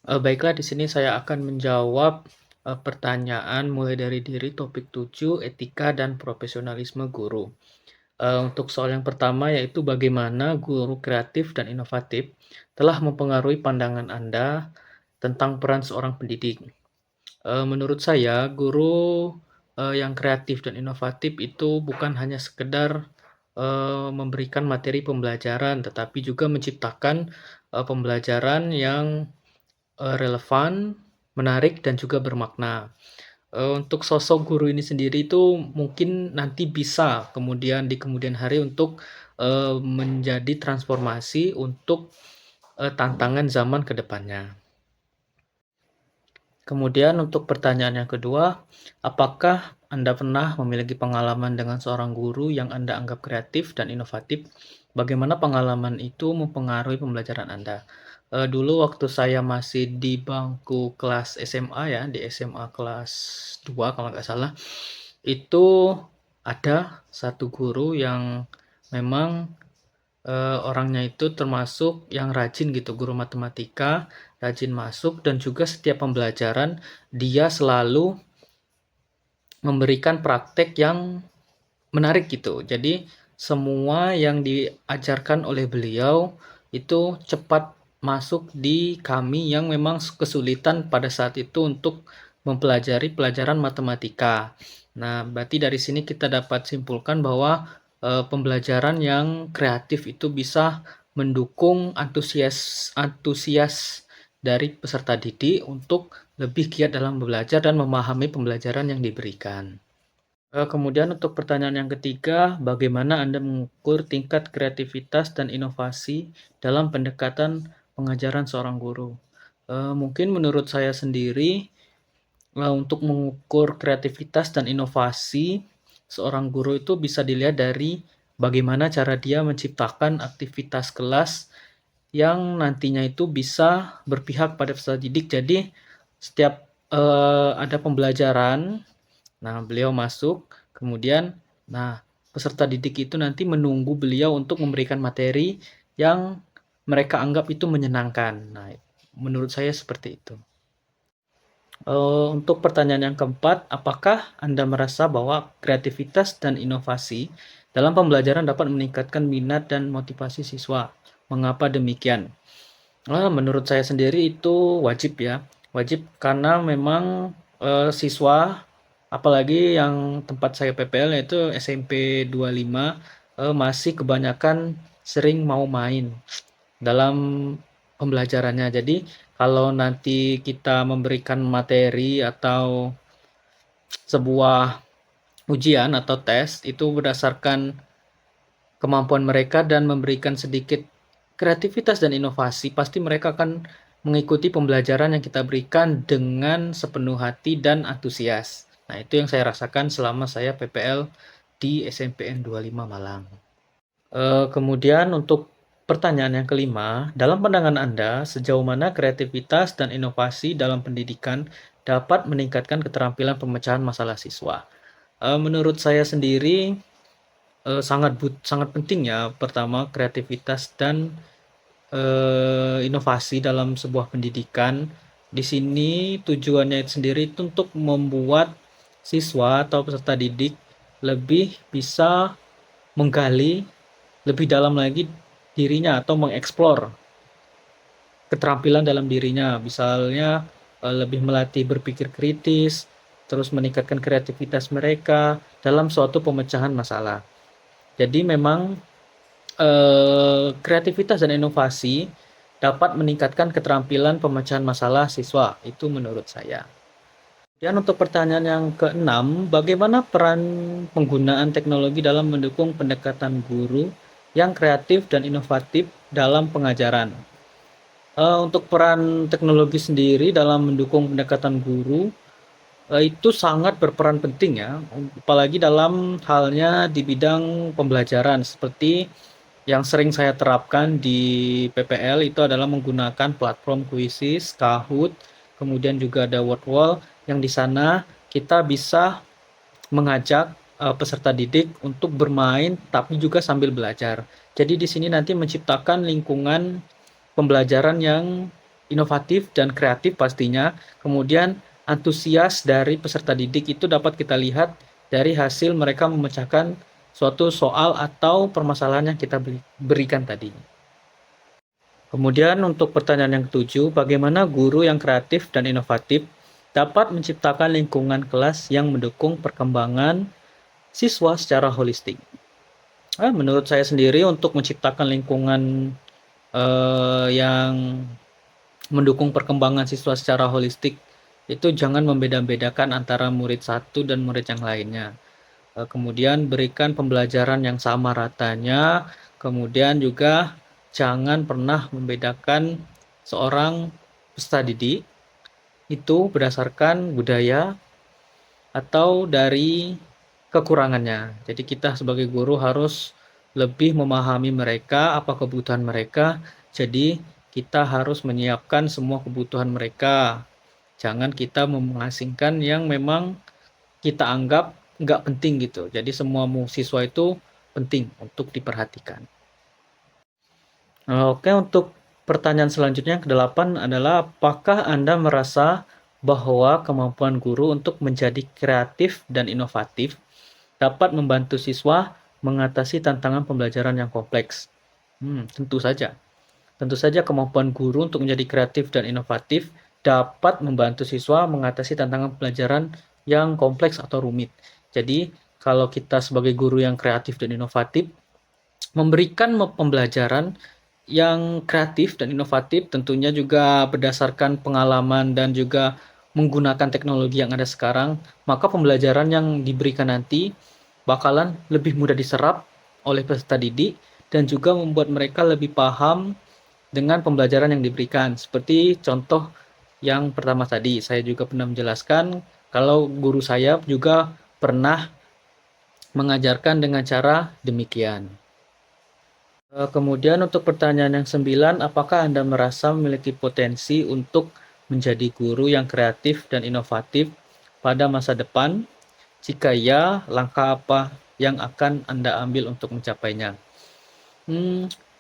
Baiklah, di sini saya akan menjawab, pertanyaan mulai dari diri topik 7 etika dan profesionalisme guru. Untuk soal yang pertama yaitu bagaimana guru kreatif dan inovatif telah mempengaruhi pandangan Anda tentang peran seorang pendidik. Menurut saya guru, yang kreatif dan inovatif itu bukan hanya sekedar, memberikan materi pembelajaran, tetapi juga menciptakan, pembelajaran yang relevan, menarik, dan juga bermakna. Untuk sosok guru ini sendiri itu mungkin nanti bisa kemudian di kemudian hari untuk, menjadi transformasi untuk, tantangan zaman ke depannya. Kemudian untuk pertanyaan yang kedua, apakah Anda pernah memiliki pengalaman dengan seorang guru yang Anda anggap kreatif dan inovatif? Bagaimana pengalaman itu mempengaruhi pembelajaran Anda? Dulu waktu saya masih di bangku kelas SMA ya, di SMA kelas 2 kalau nggak salah, itu ada satu guru yang memang orangnya itu termasuk yang rajin gitu, guru matematika, rajin masuk dan juga setiap pembelajaran dia selalu memberikan praktek yang menarik gitu. Jadi semua yang diajarkan oleh beliau itu cepat masuk di kami yang memang kesulitan pada saat itu untuk mempelajari pelajaran matematika. Nah, berarti dari sini kita dapat simpulkan bahwa pembelajaran yang kreatif itu bisa mendukung antusias antusias dari peserta didik untuk lebih giat dalam belajar dan memahami pembelajaran yang diberikan. Kemudian untuk pertanyaan yang ketiga, bagaimana Anda mengukur tingkat kreativitas dan inovasi dalam pendekatan pengajaran seorang guru? Mungkin menurut saya sendiri, untuk mengukur kreativitas dan inovasi seorang guru itu bisa dilihat dari bagaimana cara dia menciptakan aktivitas kelas yang nantinya itu bisa berpihak pada peserta didik. Jadi setiap, ada pembelajaran. Nah, beliau masuk, kemudian, nah, peserta didik itu nanti menunggu beliau untuk memberikan materi yang mereka anggap itu menyenangkan. Nah, menurut saya seperti itu. Untuk pertanyaan yang keempat, apakah Anda merasa bahwa kreativitas dan inovasi dalam pembelajaran dapat meningkatkan minat dan motivasi siswa? Mengapa demikian? Menurut saya sendiri itu wajib ya, wajib karena memang, siswa apalagi yang tempat saya PPL yaitu SMP 25, masih kebanyakan sering mau main dalam pembelajarannya. Jadi kalau nanti kita memberikan materi atau sebuah ujian atau tes itu berdasarkan kemampuan mereka dan memberikan sedikit kreativitas dan inovasi, pasti mereka akan mengikuti pembelajaran yang kita berikan dengan sepenuh hati dan antusias. Nah, itu yang saya rasakan selama saya PPL di SMPN 25 Malang. Kemudian untuk pertanyaan yang kelima, dalam pandangan Anda, sejauh mana kreativitas dan inovasi dalam pendidikan dapat meningkatkan keterampilan pemecahan masalah siswa? Menurut saya sendiri, sangat penting ya, pertama kreativitas dan, inovasi dalam sebuah pendidikan. Di sini tujuannya itu sendiri itu untuk membuat siswa atau peserta didik lebih bisa menggali lebih dalam lagi dirinya atau mengeksplor keterampilan dalam dirinya. Misalnya, lebih melatih berpikir kritis, terus meningkatkan kreativitas mereka dalam suatu pemecahan masalah. Jadi memang, kreativitas dan inovasi dapat meningkatkan keterampilan pemecahan masalah siswa, itu menurut saya. Dan untuk pertanyaan yang keenam, bagaimana peran penggunaan teknologi dalam mendukung pendekatan guru yang kreatif dan inovatif dalam pengajaran? Untuk peran teknologi sendiri dalam mendukung pendekatan guru, itu sangat berperan penting ya, apalagi dalam halnya di bidang pembelajaran seperti yang sering saya terapkan di PPL itu adalah menggunakan platform Quizizz, Kahoot, kemudian juga ada Wordwall yang di sana kita bisa mengajak, peserta didik untuk bermain tapi juga sambil belajar. Jadi di sini nanti menciptakan lingkungan pembelajaran yang inovatif dan kreatif pastinya. Kemudian antusias dari peserta didik itu dapat kita lihat dari hasil mereka memecahkan suatu soal atau permasalahan yang kita berikan tadi. Kemudian untuk pertanyaan yang ketujuh, bagaimana guru yang kreatif dan inovatif dapat menciptakan lingkungan kelas yang mendukung perkembangan siswa secara holistik? Menurut saya sendiri untuk menciptakan lingkungan yang mendukung perkembangan siswa secara holistik itu jangan membeda-bedakan antara murid satu dan murid yang lainnya. Kemudian berikan pembelajaran yang sama ratanya, kemudian juga jangan pernah membedakan seorang peserta didik itu berdasarkan budaya atau dari kekurangannya. Jadi kita sebagai guru harus lebih memahami mereka, apa kebutuhan mereka. Jadi kita harus menyiapkan semua kebutuhan mereka. Jangan kita mengasingkan yang memang kita anggap nggak penting gitu. Jadi semua siswa itu penting untuk diperhatikan. Oke, untuk pertanyaan selanjutnya yang ke-8 adalah apakah Anda merasa bahwa kemampuan guru untuk menjadi kreatif dan inovatif dapat membantu siswa mengatasi tantangan pembelajaran yang kompleks? Tentu saja. Tentu saja kemampuan guru untuk menjadi kreatif dan inovatif dapat membantu siswa mengatasi tantangan pembelajaran yang kompleks atau rumit. Jadi, kalau kita sebagai guru yang kreatif dan inovatif, memberikan pembelajaran yang kreatif dan inovatif tentunya juga berdasarkan pengalaman dan juga menggunakan teknologi yang ada sekarang, maka pembelajaran yang diberikan nanti bakalan lebih mudah diserap oleh peserta didik dan juga membuat mereka lebih paham dengan pembelajaran yang diberikan. Seperti contoh yang pertama tadi, saya juga pernah menjelaskan kalau guru saya juga pernah mengajarkan dengan cara demikian. Kemudian untuk pertanyaan yang 9, apakah Anda merasa memiliki potensi untuk menjadi guru yang kreatif dan inovatif pada masa depan? Jika ya, langkah apa yang akan Anda ambil untuk mencapainya?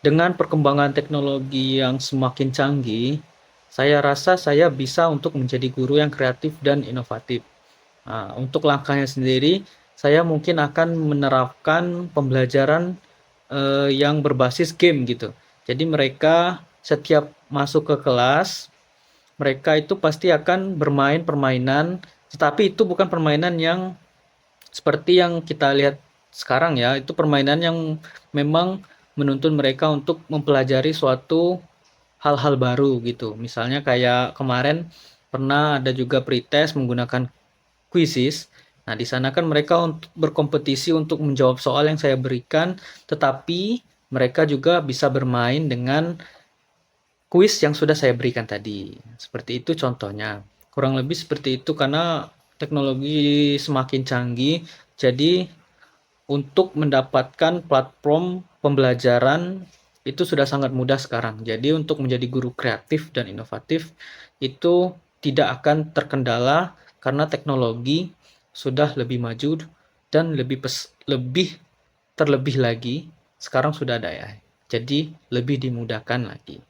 Dengan perkembangan teknologi yang semakin canggih, saya rasa saya bisa untuk menjadi guru yang kreatif dan inovatif. Untuk langkahnya sendiri, saya mungkin akan menerapkan pembelajaran yang berbasis game gitu. Jadi mereka setiap masuk ke kelas, mereka itu pasti akan bermain permainan, tetapi itu bukan permainan yang seperti yang kita lihat sekarang ya. Itu permainan yang memang menuntun mereka untuk mempelajari suatu hal-hal baru gitu. Misalnya kayak kemarin pernah ada juga pretest menggunakan quizzes. Nah, di sana kan mereka untuk berkompetisi untuk menjawab soal yang saya berikan, tetapi mereka juga bisa bermain dengan kuis yang sudah saya berikan tadi. Seperti itu contohnya. Kurang lebih seperti itu karena teknologi semakin canggih, jadi untuk mendapatkan platform pembelajaran itu sudah sangat mudah sekarang. Jadi untuk menjadi guru kreatif dan inovatif itu tidak akan terkendala karena teknologi sudah lebih maju dan lebih terlebih lagi sekarang sudah ada AI. Jadi lebih dimudahkan lagi.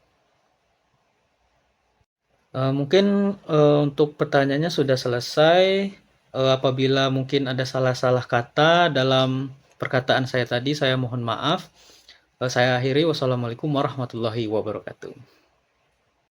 Mungkin untuk pertanyaannya sudah selesai. Apabila mungkin ada salah-salah kata dalam perkataan saya tadi, saya mohon maaf. Saya akhiri. Wassalamualaikum warahmatullahi wabarakatuh.